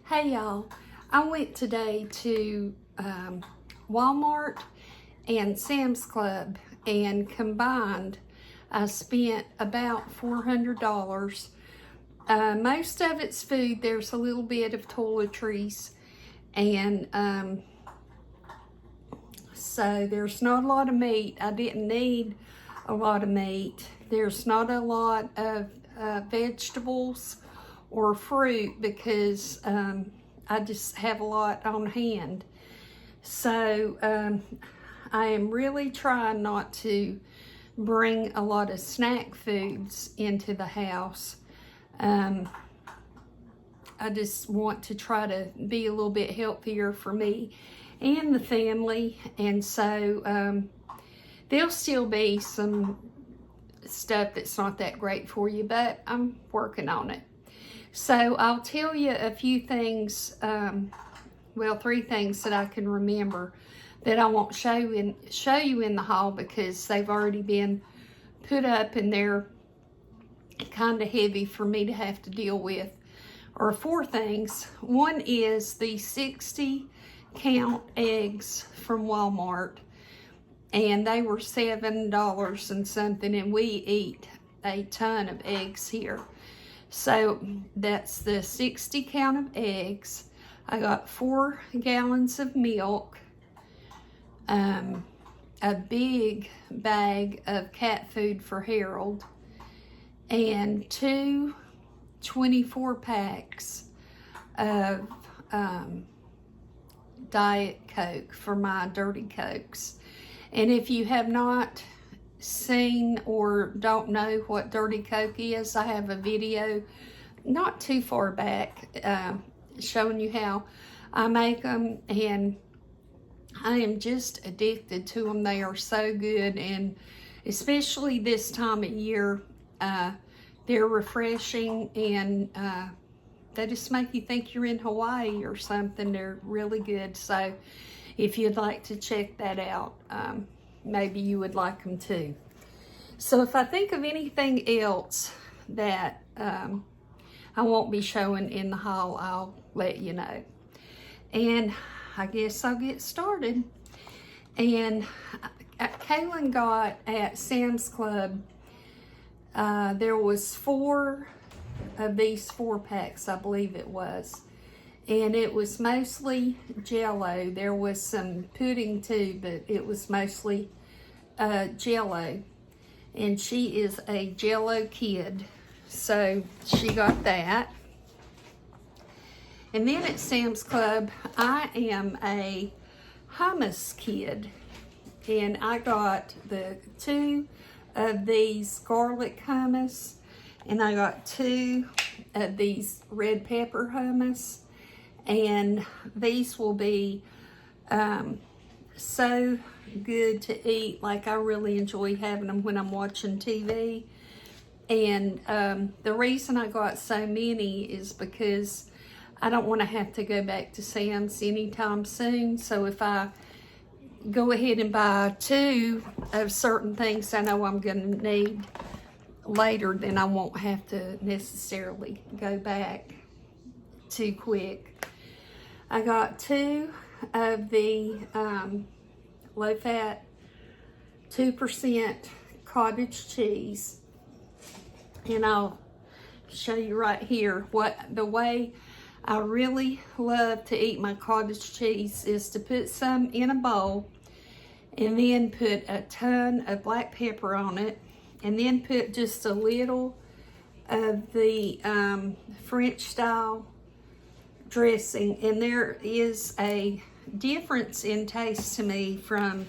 Hey y'all, I went today to Walmart and Sam's Club, and combined I spent about $400. Most of it's food. There's a little bit of toiletries, and so there's not a lot of meat. I didn't need a lot of meat. There's not a lot of vegetables or fruit because I just have a lot on hand. So I am really trying not to bring a lot of snack foods into the house. I just want to try to be a little bit healthier for me and the family, and so there'll still be some stuff that's not that great for you, but I'm working on it. So I'll tell you a few things, well, 3 things that I can remember that I won't show you in the haul because they've already been put up and they're kind of heavy for me to have to deal with. Or 4 things. One is the 60 count eggs from Walmart, and they were $7 and something, and we eat a ton of eggs here. So that's the 60 count of eggs. I got 4 gallons of milk, a big bag of cat food for Harold, and 2 24 packs of Diet Coke for my dirty Cokes. And if you have not seen or don't know what dirty Coke is, I have a video not too far back showing you how I make them, and I am just addicted to them. They are so good, and especially this time of year, they're refreshing, and they just make you think you're in Hawaii or something. They're really good. So if you'd like to check that out, maybe you would like them too. So if I think of anything else that I won't be showing in the haul, I'll let you know. And I guess I'll get started. And Kaylin got at Sam's Club, there was 4 of these 4 packs, I believe it was. And it was mostly Jell-O. There was some pudding too, but it was mostly Jell-O. And she is a Jell-O kid, so she got that. And then at Sam's Club, I am a hummus kid. And I got the 2 of these garlic hummus, and I got 2 of these red pepper hummus. And these will be so good to eat. Like, I really enjoy having them when I'm watching TV. And the reason I got so many is because I don't want to have to go back to Sam's anytime soon. So if I go ahead and buy 2 of certain things I know I'm going to need later, then I won't have to necessarily go back too quick. I got 2 of the low-fat 2% cottage cheese, and I'll show you right here the way I really love to eat my cottage cheese is to put some in a bowl and then put a ton of black pepper on it, and then put just a little of the French style dressing. And there is a difference in taste to me from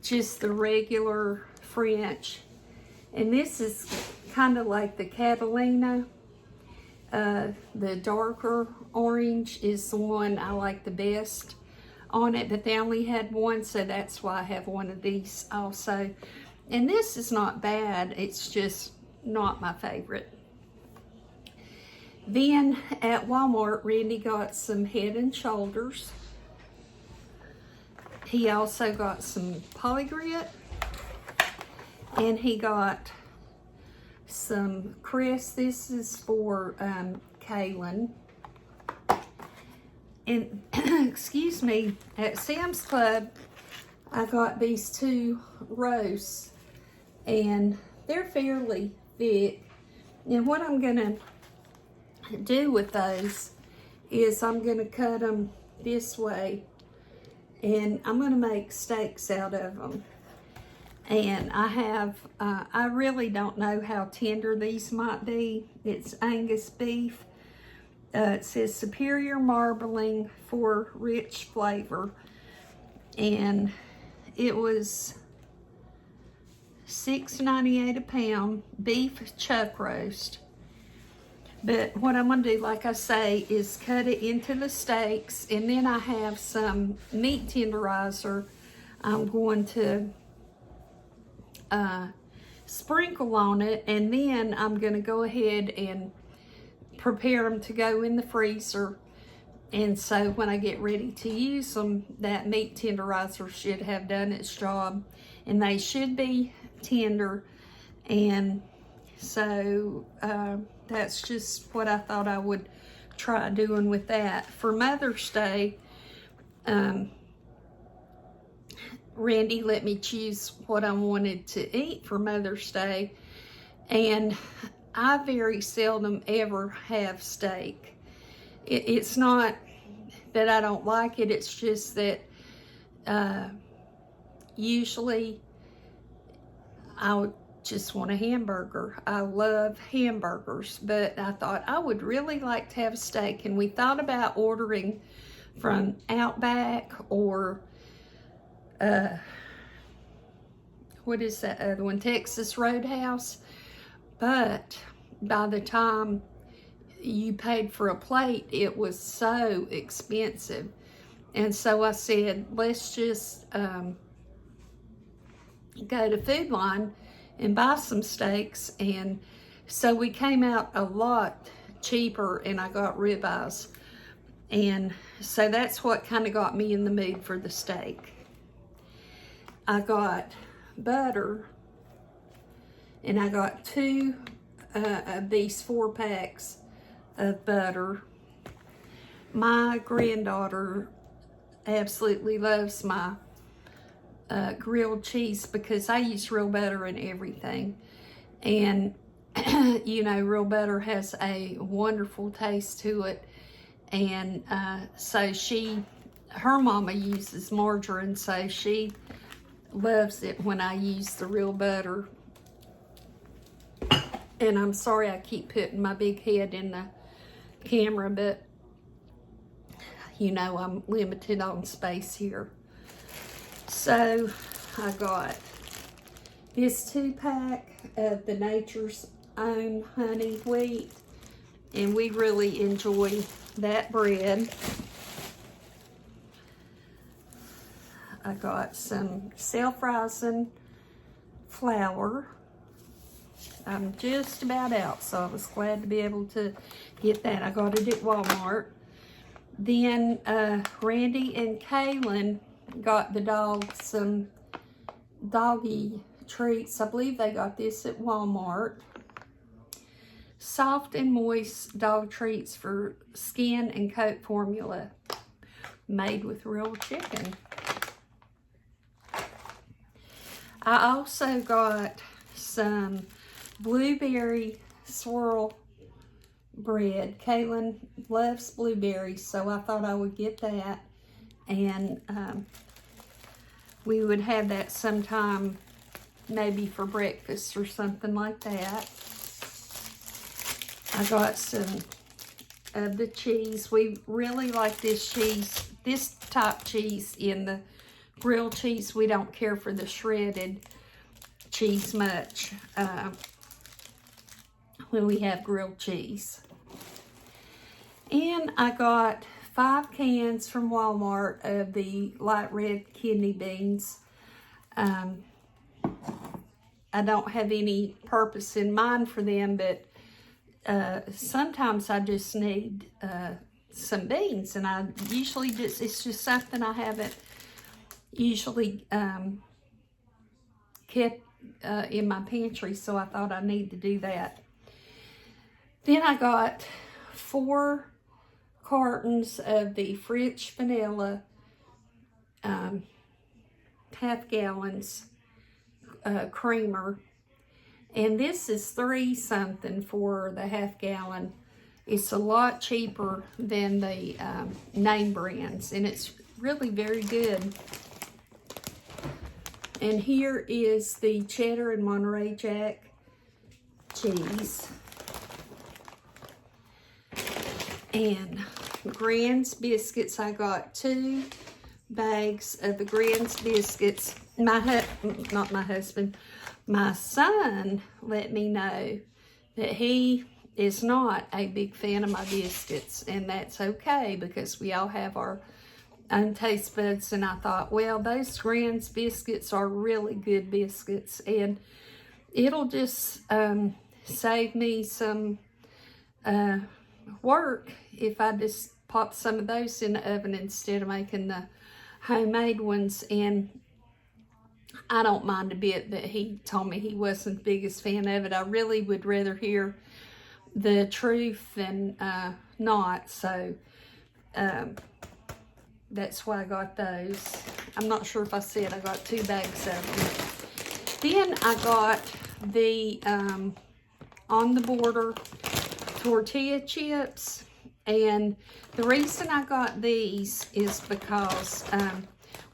just the regular French. And this is kind of like the Catalina. The darker orange is the one I like the best on it, but they only had one, so that's why I have one of these also. And this is not bad, it's just not my favorite. Then at Walmart, Randy got some Head and Shoulders. He also got some Polygrit, and he got some Crest. This is for Kaylin. And excuse me, at Sam's Club, I got these 2 roasts, and they're fairly thick. And what I'm gonna do with those is I'm gonna cut them this way, and I'm gonna make steaks out of them. And I have, I really don't know how tender these might be. It's Angus beef. It says superior marbling for rich flavor. And it was $6.98 a pound, beef chuck roast. But what I'm gonna do, like I say, is cut it into the steaks, and then I have some meat tenderizer I'm going to sprinkle on it, and then I'm gonna go ahead and prepare them to go in the freezer. And so when I get ready to use them, that meat tenderizer should have done its job, and they should be tender. And so that's just what I thought I would try doing with that. For Mother's Day, Randy let me choose what I wanted to eat for Mother's Day, and I very seldom ever have steak. It's not that I don't like it, it's just that usually I would just want a hamburger. I love hamburgers, but I thought I would really like to have steak, and we thought about ordering from Outback or what is that other one, Texas Roadhouse. But by the time you paid for a plate, it was so expensive. And so I said, let's just go to Food Line and buy some steaks. And so we came out a lot cheaper, and I got ribeyes. And so that's what kind of got me in the mood for the steak. I got butter, and I got 2 of these 4 packs of butter. My granddaughter absolutely loves my grilled cheese because I use real butter in everything. And you know, real butter has a wonderful taste to it. And so her mama uses margarine, so she loves it when I use the real butter. And I'm sorry I keep putting my big head in the camera, but you know I'm limited on space here. So I got this 2-pack of the Nature's Own honey wheat, and we really enjoy that bread. I got some self-rising flour. I'm just about out, so I was glad to be able to get that. I got it at Walmart. Then Randy and Kaylin got the dogs some doggy treats. I believe they got this at Walmart. Soft and moist dog treats for skin and coat formula, made with real chicken. I also got some blueberry swirl bread. Kaylin loves blueberries, so I thought I would get that, and we would have that sometime, maybe for breakfast or something like that. I got some of the cheese. We really like this cheese, this type cheese in the grilled cheese. We don't care for the shredded cheese much when we have grilled cheese. And I got 5 cans from Walmart of the light red kidney beans. I don't have any purpose in mind for them, but sometimes I just need some beans, and I usually just, it's just something I haven't usually kept in my pantry, so I thought I need to do that. Then I got 4 cartons of the French vanilla, half gallons creamer. And this is $3 something for the half gallon. It's a lot cheaper than the name brands, and it's really very good. And here is the cheddar and Monterey Jack cheese. And Grand's biscuits. I got 2 bags of the Grand's biscuits. My son let me know that he is not a big fan of my biscuits, and that's okay because we all have our own taste buds. And I thought, well, those Grand's biscuits are really good biscuits, and it'll just save me some work if I just pop some of those in the oven instead of making the homemade ones. And I don't mind a bit that he told me he wasn't the biggest fan of it. I really would rather hear the truth than not. So that's why I got those. I'm not sure if I said I got 2 bags of them. Then I got the On the Border tortilla chips. And the reason I got these is because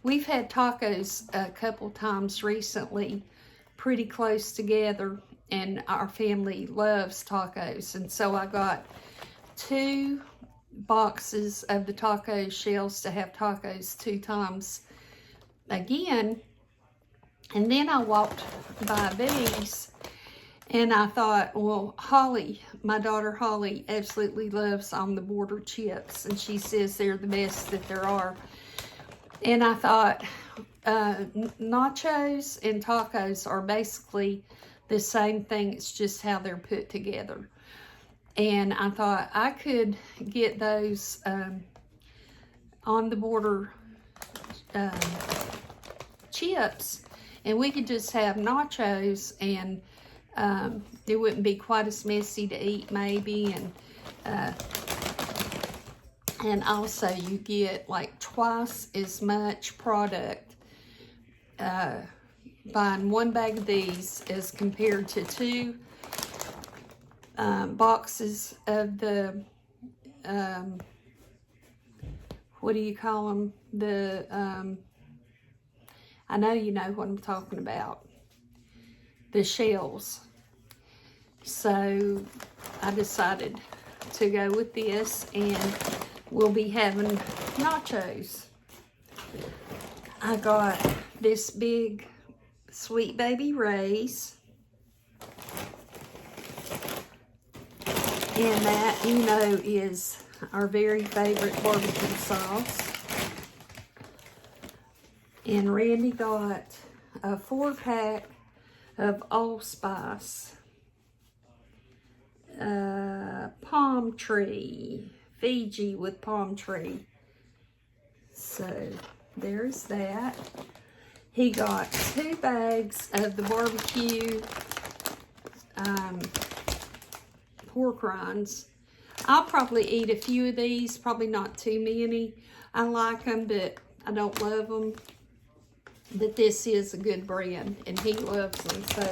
we've had tacos a couple times recently pretty close together, and our family loves tacos. And so I got 2 boxes of the taco shells to have tacos 2 times again. And then I walked by these, and I thought, well, Holly, my daughter Holly, absolutely loves On the Border chips, and she says they're the best that there are. And I thought, nachos and tacos are basically the same thing. It's just how they're put together. And I thought I could get those On the Border chips, and we could just have nachos, and it wouldn't be quite as messy to eat maybe. And also you get like twice as much product buying 1 bag of these as compared to 2 boxes of the, what do you call them? The, I know you know what I'm talking about. The shells. So I decided to go with this, and we'll be having nachos. I got this big Sweet Baby Ray's, and that, you know, is our very favorite barbecue sauce. And Randy got a 4-pack of allspice, palm tree, Fiji with palm tree. So there's that. He got 2 bags of the barbecue pork rinds. I'll probably eat a few of these, probably not too many. I like them, but I don't love them. But this is a good brand, and he loves them, so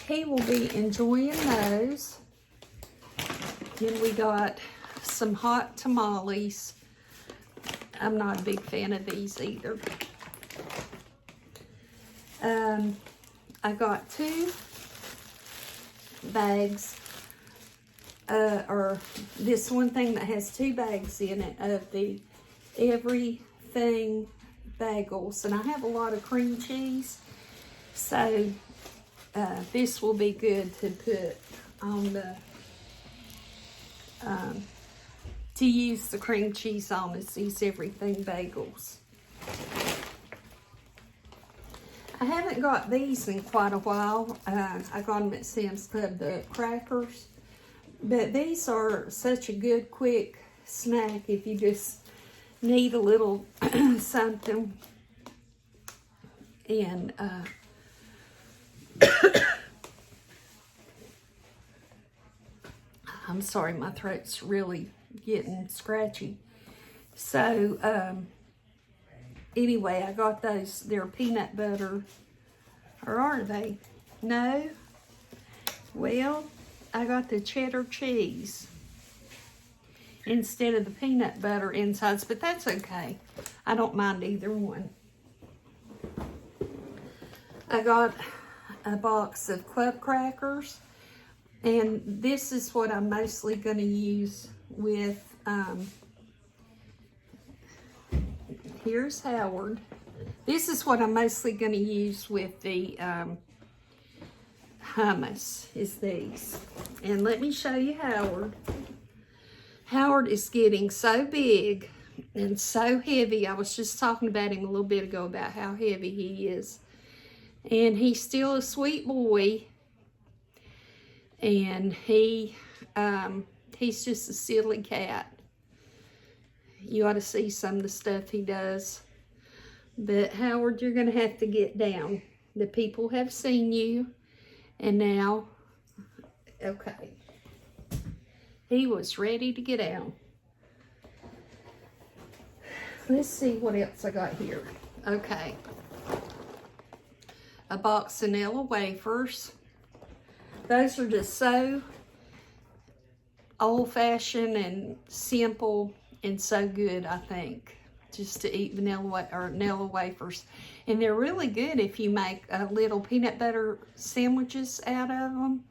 he will be enjoying those. Then we got some hot tamales. I'm not a big fan of these either. I got 2 bags, or this one thing that has 2 bags in it of the everything bagels, and I have a lot of cream cheese, so this will be good to put on the to use the cream cheese on is these everything bagels. I haven't got these in quite a while. I got them at Sam's Club, the crackers, but these are such a good quick snack if you just need a little something. And I'm sorry, my throat's really getting scratchy. So, anyway, I got those. They're peanut butter. Or are they? No? Well, I got the cheddar cheese instead of the peanut butter insides, but that's okay. I don't mind either one. I got a box of club crackers, and this is what I'm mostly going to use with, here's Howard. This is what I'm mostly going to use with the hummus, is these. And let me show you Howard. Howard is getting so big and so heavy. I was just talking about him a little bit ago about how heavy he is. And he's still a sweet boy. And he's just a silly cat. You ought to see some of the stuff he does. But Howard, you're going to have to get down. The people have seen you. And now, okay. He was ready to get out. Let's see what else I got here. Okay. A box of vanilla wafers. Those are just so old-fashioned and simple and so good, I think. Just to eat vanilla wafers. And they're really good if you make little peanut butter sandwiches out of them.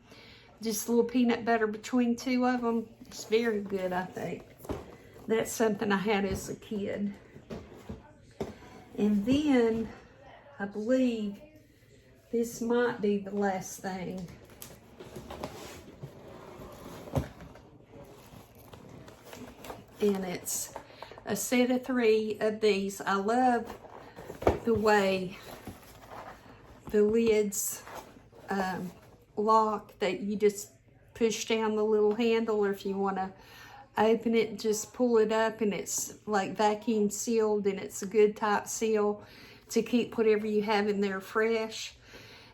Just a little peanut butter between two of them. It's very good, I think. That's something I had as a kid. And then, I believe, this might be the last thing. And it's a set of 3 of these. I love the way the lids lock, that you just push down the little handle, or if you want to open it, just pull it up, and it's like vacuum sealed, and it's a good tight seal to keep whatever you have in there fresh.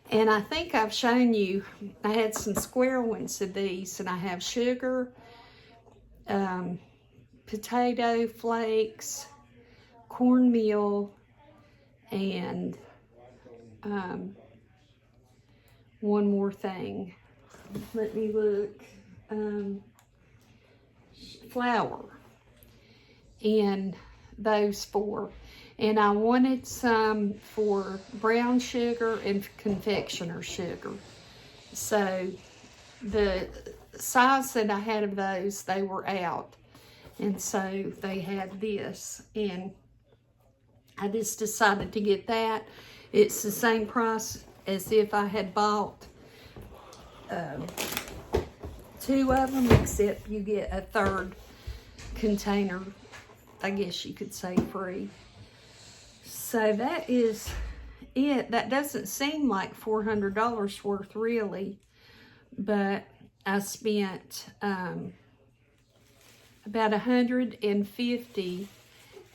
And I think I've shown you, I had some square ones of these, and I have sugar, potato flakes, cornmeal, and one more thing. Let me look. Flour. And those 4. And I wanted some for brown sugar and confectioner sugar. So the size that I had of those, they were out. And so they had this. And I just decided to get that. It's the same price as if I had bought 2 of them, except you get a 3rd container, I guess you could say, free. So that is it. That doesn't seem like $400 worth, really, but I spent about $150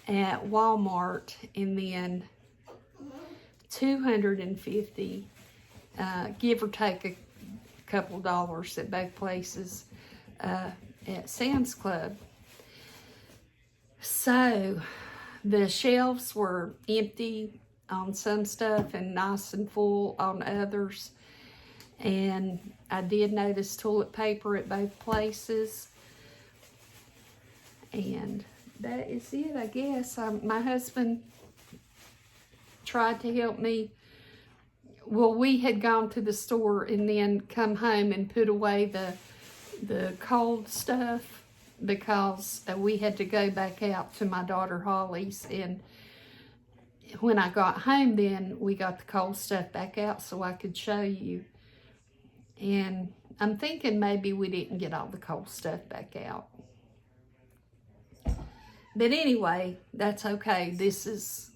at Walmart, and then $250, give or take a couple dollars at both places, at Sam's Club. So the shelves were empty on some stuff and nice and full on others. And I did notice toilet paper at both places. And that is it, I guess. My husband tried to help me. Well, we had gone to the store and then come home and put away the cold stuff, because we had to go back out to my daughter Holly's. And when I got home, then we got the cold stuff back out so I could show you. And I'm thinking maybe we didn't get all the cold stuff back out. But anyway, that's okay. This is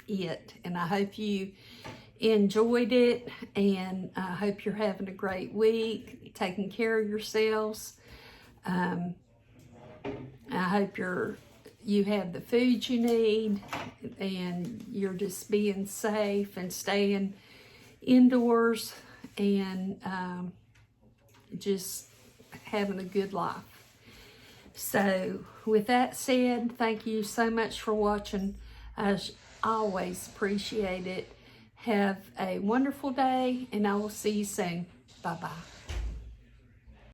it. And I hope you enjoyed it. And I hope you're having a great week, taking care of yourselves. I hope you have the food you need, and you're just being safe and staying indoors, and just having a good life. So with that said, thank you so much for watching. I always appreciate it. Have a wonderful day, and I will see you soon. Bye-bye.